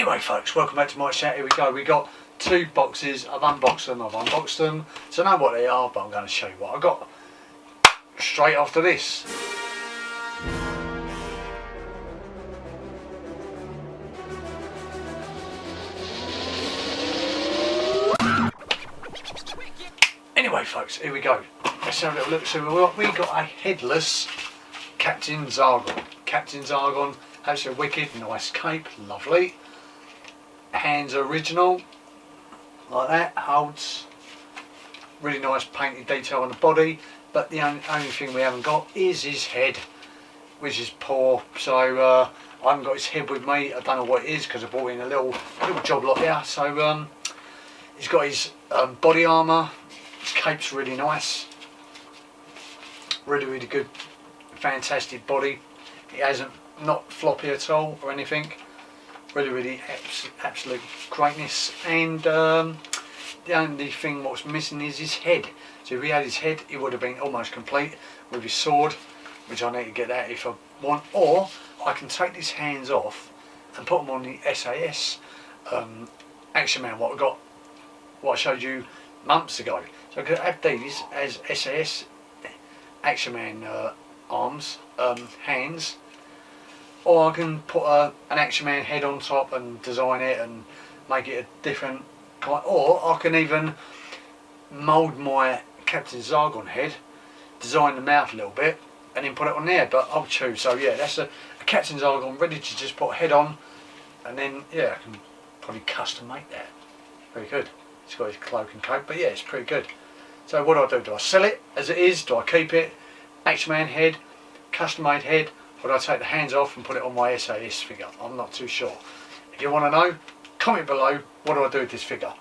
Anyway folks, welcome back to my chat. Here we go. We got two boxes. I've unboxed them, so I know what they are, but I'm going to show you what I got straight after this. Anyway folks, here we go. Let's have a little look. So we got a headless Captain Zargon. Captain Zargon, absolutely wicked, nice cape, lovely. Hands original, like that, holds. Really nice painted detail on the body, but the only thing we haven't got is his head, which is poor. So I haven't got his head with me. I don't know what it is because I bought in a little job lot here. So he's got his body armour. His cape's really nice, really good, fantastic body. It hasn't not floppy at all or anything. Really absolute greatness. And the only thing what's missing is his head. So if he had his head, it would have been almost complete with his sword, which I need to get that if I want. Or I can take these hands off and put them on the SAS Action Man, what I showed you months ago. So I could have these as SAS Action Man arms, hands, or I can put an Action Man head on top and design it and make it a different kind, or I can even mould my Captain Zargon head, design the mouth a little bit and then put it on there, but I'll choose. So yeah, that's a Captain Zargon ready to just put a head on, and then yeah, I can probably custom make that. Very good. It's got his cloak and coat, but yeah, it's pretty good. So what do I do? Do I sell it as it is? Do I keep it? Action Man head, custom made head, or do I take the hands off and put it on my SAS figure? I'm not too sure. If you want to know, comment below, what do I do with this figure?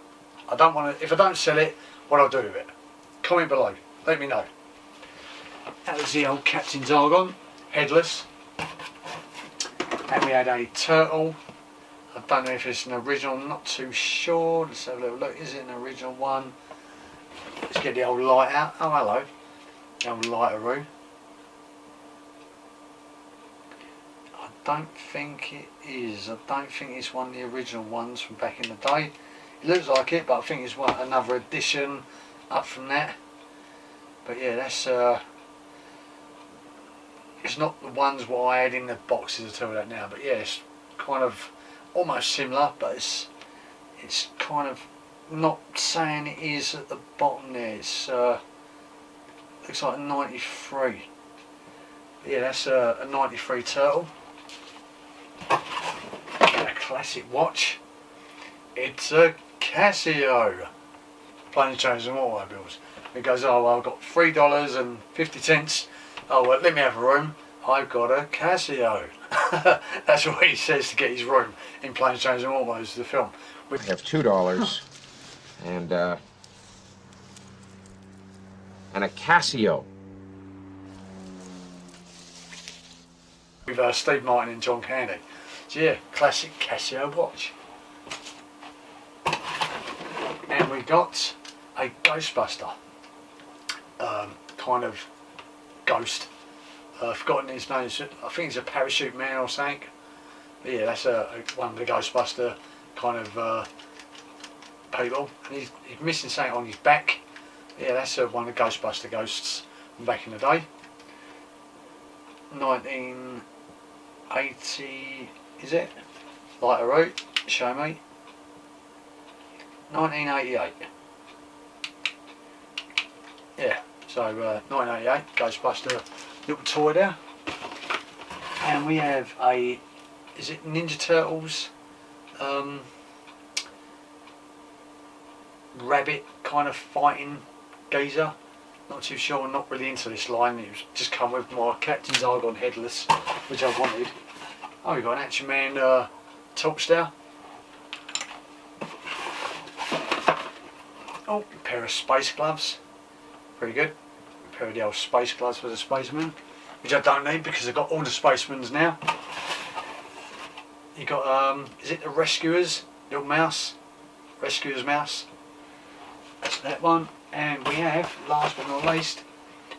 I don't want to, if I don't sell it, what do I do with it? Comment below, let me know. That was the old Captain Zargon, headless. And we had a turtle. I don't know if it's an original, I'm not too sure. Let's have a little look. Is it an original one? Let's get the old light out. Oh, hello. The old lighteroo. I don't think it is. I don't think it's one of the original ones from back in the day. It looks like it, but I think it's another edition up from that. But yeah, that's it's not the ones what I had in the boxes, I'll tell you that now. But yeah, it's kind of almost similar, but it's kind of not saying it is at the bottom there. It's looks like a 93. But yeah, that's a 93 turtle. A classic watch. It's a Casio. Planes, Trains and Automobiles. It goes, oh well, I've got $3.50. Oh well, let me have a room. I've got a Casio. That's what he says to get his room in Planes, Trains and Automobiles, the film. We have $2 and a Casio. With Steve Martin and John Candy. So yeah, classic Casio watch. And we got a Ghostbuster kind of ghost. I've forgotten his name. I think it's a parachute man or something. But yeah, that's one of the Ghostbuster kind of people. And he's missing something on his back. Yeah, that's one of the Ghostbuster ghosts from back in the day. 1980, is it? Lighteroo, show me. 1988. Yeah, so 1988, Ghostbuster little toy there. And we have a, is it Ninja Turtles? Rabbit kind of fighting geezer. Not too sure, not really into this line. It was just come with my Captain Zargon headless, which I wanted. Oh, we've got an Action Man torch there. Oh, a pair of space gloves. Pretty good. A pair of the old space gloves for the spaceman, which I don't need because I've got all the spacemans now. You got, is it the Rescuers? Little mouse. Rescuers mouse. That's that one. And we have, last but not least,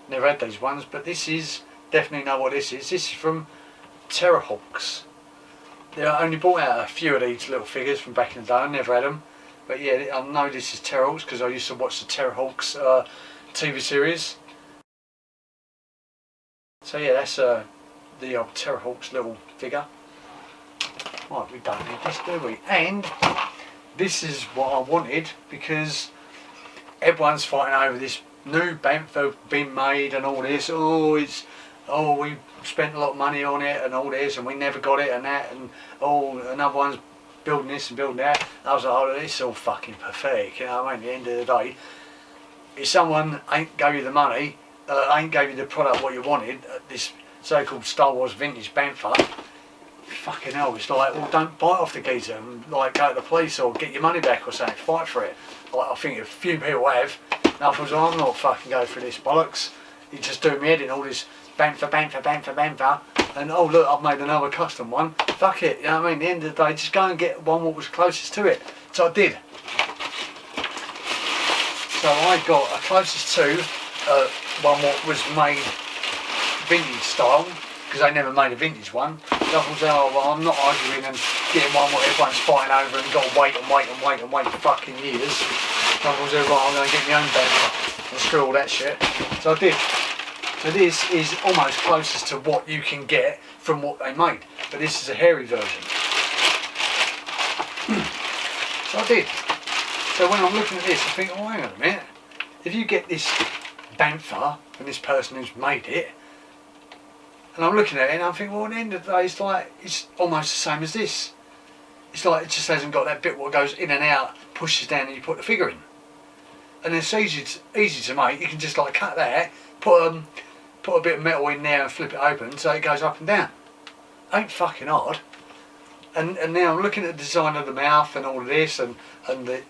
never had these ones, but this is, definitely know what this is. This is from Terrorhawks. I only bought out a few of these little figures from back in the day. I never had them, but yeah, I know this is Terrorhawks because I used to watch the Terrorhawks TV series. So yeah, that's the old Terrorhawks little figure. Right, we don't need this, do we? And this is what I wanted because everyone's fighting over this new bantha being made and all this. Oh, we spent a lot of money on it and all this, and we never got it and that, and another one's building this and building that. And I was like, oh, this is all fucking pathetic, you know what I mean? At the end of the day, if someone ain't gave you the money, ain't gave you the product what you wanted, this so-called Star Wars vintage bantha, fucking hell, it's like, well, don't bite off the geezer and like go to the police or get your money back or something, fight for it. Like, I think a few people have, and I was like, I'm not fucking going through this bollocks. You just do me head in all this bantha, and oh look, I've made another custom one. Fuck it, you know what I mean? At the end of the day, just go and get one what was closest to it. So I did. So I got a closest to one what was made vintage style, because they never made a vintage one. So I thought, oh well, I'm not arguing and getting one what everyone's fighting over and got to wait for fucking years. So I thought, right, I'm going to get my own bantha and screw all that shit. So I did. So this is almost closest to what you can get from what they made, but this is a hairy version. So I did. So when I'm looking at this, I think, oh hang on a minute, if you get this bantha from this person who's made it, and I'm looking at it and I think, well, at the end of the day, it's like, it's almost the same as this. It's like it just hasn't got that bit what goes in and out, pushes down and you put the figure in. And it's easy to make. You can just like cut that, put a bit of metal in there and flip it open so it goes up and down. Ain't fucking hard. And now I'm looking at the design of the mouth and all of this and the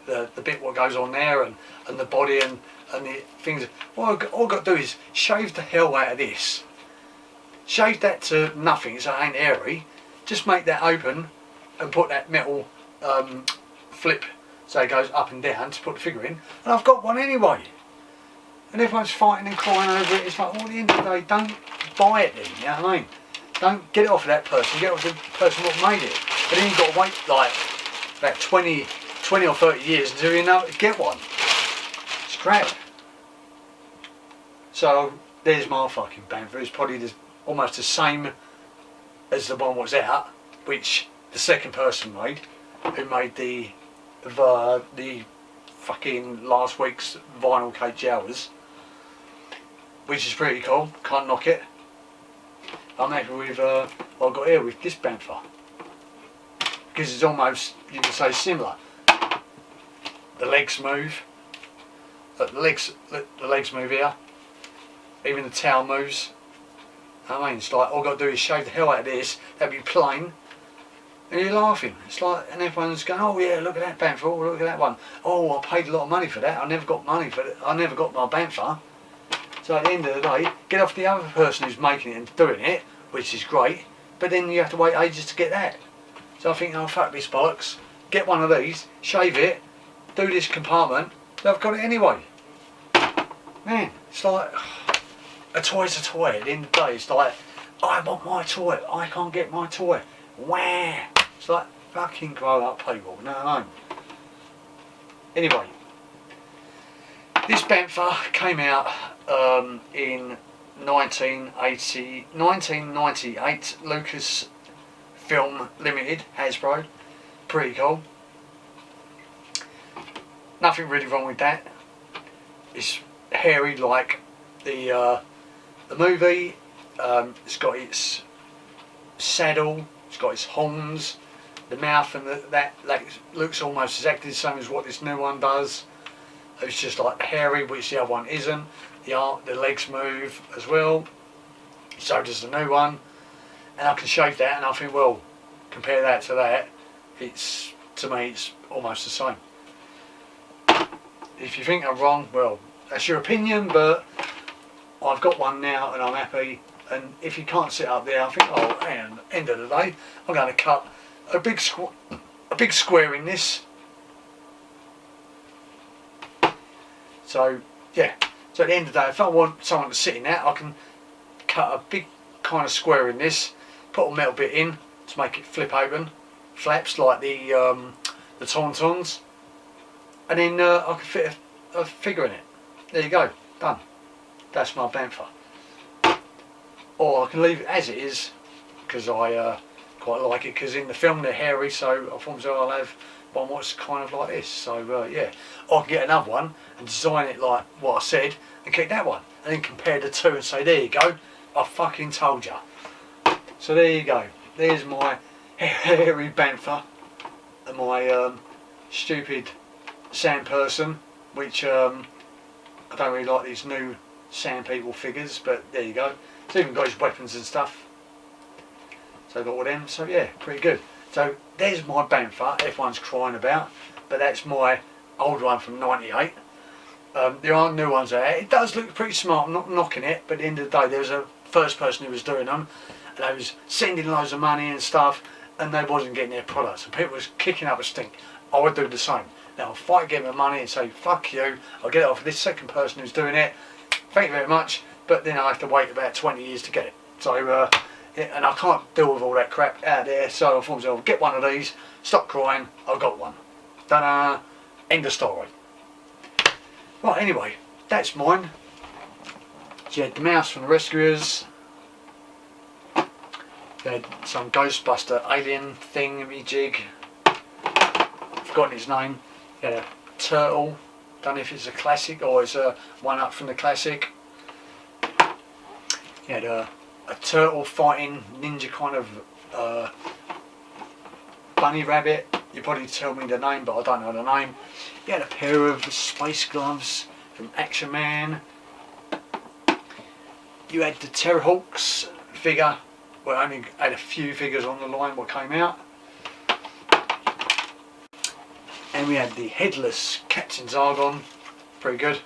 bit what goes on there and the body and the things. All I've got to do is shave the hell out of this. Shave that to nothing so it ain't airy. Just make that open and put that metal flip so it goes up and down to put the figure in. And I've got one anyway. And everyone's fighting and crying over it. It's like, well, at the end of the day, don't buy it then, you know what I mean? Don't get it off of that person, get it off the person what made it. But then you've got to wait like about 20 or 30 years until you know to get one. It's crap. So there's my fucking bantha. It's probably almost the same as the one was out, which the second person made, who made the fucking last week's vinyl cage hours, which is pretty cool. Can't knock it. I'm happy with what I've got here with this bantha because it's almost, you can say, similar. The legs move. The legs move here. Even the tail moves. I mean, it's like all I've got to do is shave the hell out of this. That'd be plain. And you're laughing. It's like, and everyone's going, oh yeah, look at that bantha, oh look at that one. Oh, I paid a lot of money for that. I never got money for it. I never got my bantha. So at the end of the day, get off the other person who's making it and doing it, which is great, but then you have to wait ages to get that. So I think, oh fuck this bollocks, get one of these, shave it, do this compartment, I've got it anyway. Man, it's like, a toy's a toy. At the end of the day, it's like, I want my toy, I can't get my toy. Wah! It's like, fucking grow up people, no. Anyway, this bantha came out in 1998, Lucas Film Limited, Hasbro. Pretty cool. Nothing really wrong with that. It's hairy like the movie. It's got its saddle, it's got its horns, the mouth, and that looks almost exactly the same as what this new one does. It's just like hairy, which the other one isn't. The legs move as well, so does the new one. And I can shave that and I think, well, compare that to that, to me it's almost the same. If you think I'm wrong, well, that's your opinion, but I've got one now and I'm happy. And if you can't sit up there, I think, oh, and end of the day, I'm going to cut a big square in this. So yeah, so at the end of the day, if I want someone to sit in that, I can cut a big kind of square in this, put a metal bit in, to make it flip open, flaps like the tauntauns, and then I can fit a figure in it. There you go, done. That's my bantha. Or I can leave it as it is, because I quite like it, because in the film they're hairy, so I thought I'll have one what's kind of like this. So yeah, I can get another one and design it like what I said and keep that one, and then compare the two and say, there you go, I fucking told you. So there you go, there's my hairy bantha and my stupid sand person, which I don't really like these new sand people figures, but there you go. It's even got his weapons and stuff. So I've got all them, so yeah, pretty good. So there's my bantha everyone's crying about, but that's my old one from '98. There are new ones out. It does look pretty smart, I'm not knocking it, but at the end of the day there was a first person who was doing them, and they was sending loads of money and stuff, and they wasn't getting their products, and people was kicking up a stink. I would do the same. Now I'll fight, get my money and say, fuck you, I'll get it off this second person who's doing it, thank you very much, but then I have to wait about 20 years to get it. So, yeah, and I can't deal with all that crap out there, so I thought I'll get one of these, stop crying, I've got one. Ta-da, end of story. Right, anyway, that's mine. So you had the mouse from the Rescuers, you had some Ghostbuster alien thingy-jig, forgotten his name. You had a turtle, don't know if it's a classic or it's a one up from the classic. You had a turtle fighting ninja kind of bunny rabbit. You probably tell me the name, but I don't know the name. You had a pair of space gloves from Action Man. You had the Terrorhawks figure. Well, I only had a few figures on the line what came out. And we had the headless Captain Zargon, pretty good,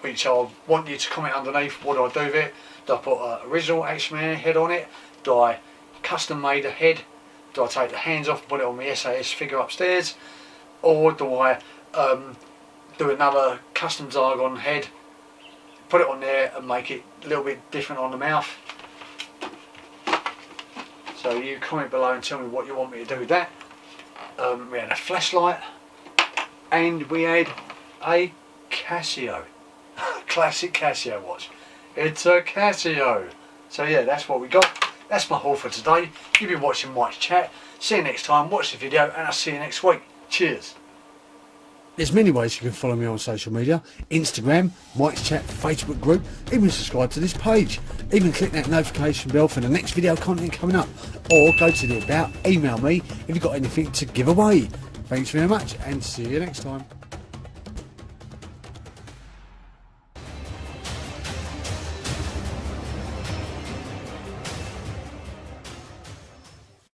which I want you to comment underneath, what do I do with it? Do I put an original Action Man head on it? Do I custom made a head? Do I take the hands off and put it on my SAS figure upstairs? Or do I do another custom Zargon head, put it on there and make it a little bit different on the mouth? So you comment below and tell me what you want me to do with that. We had a flashlight. And we had a Casio, classic Casio watch. It's a Casio. So yeah, that's what we got. That's my haul for today. You've been watching Mike's Chat. See you next time. Watch the video and I'll see you next week. Cheers. There's many ways you can follow me on social media. Instagram, Mike's Chat, Facebook group. Even subscribe to this page. Even click that notification bell for the next video content coming up. Or go to the about, email me if you've got anything to give away. Thanks very much and see you next time.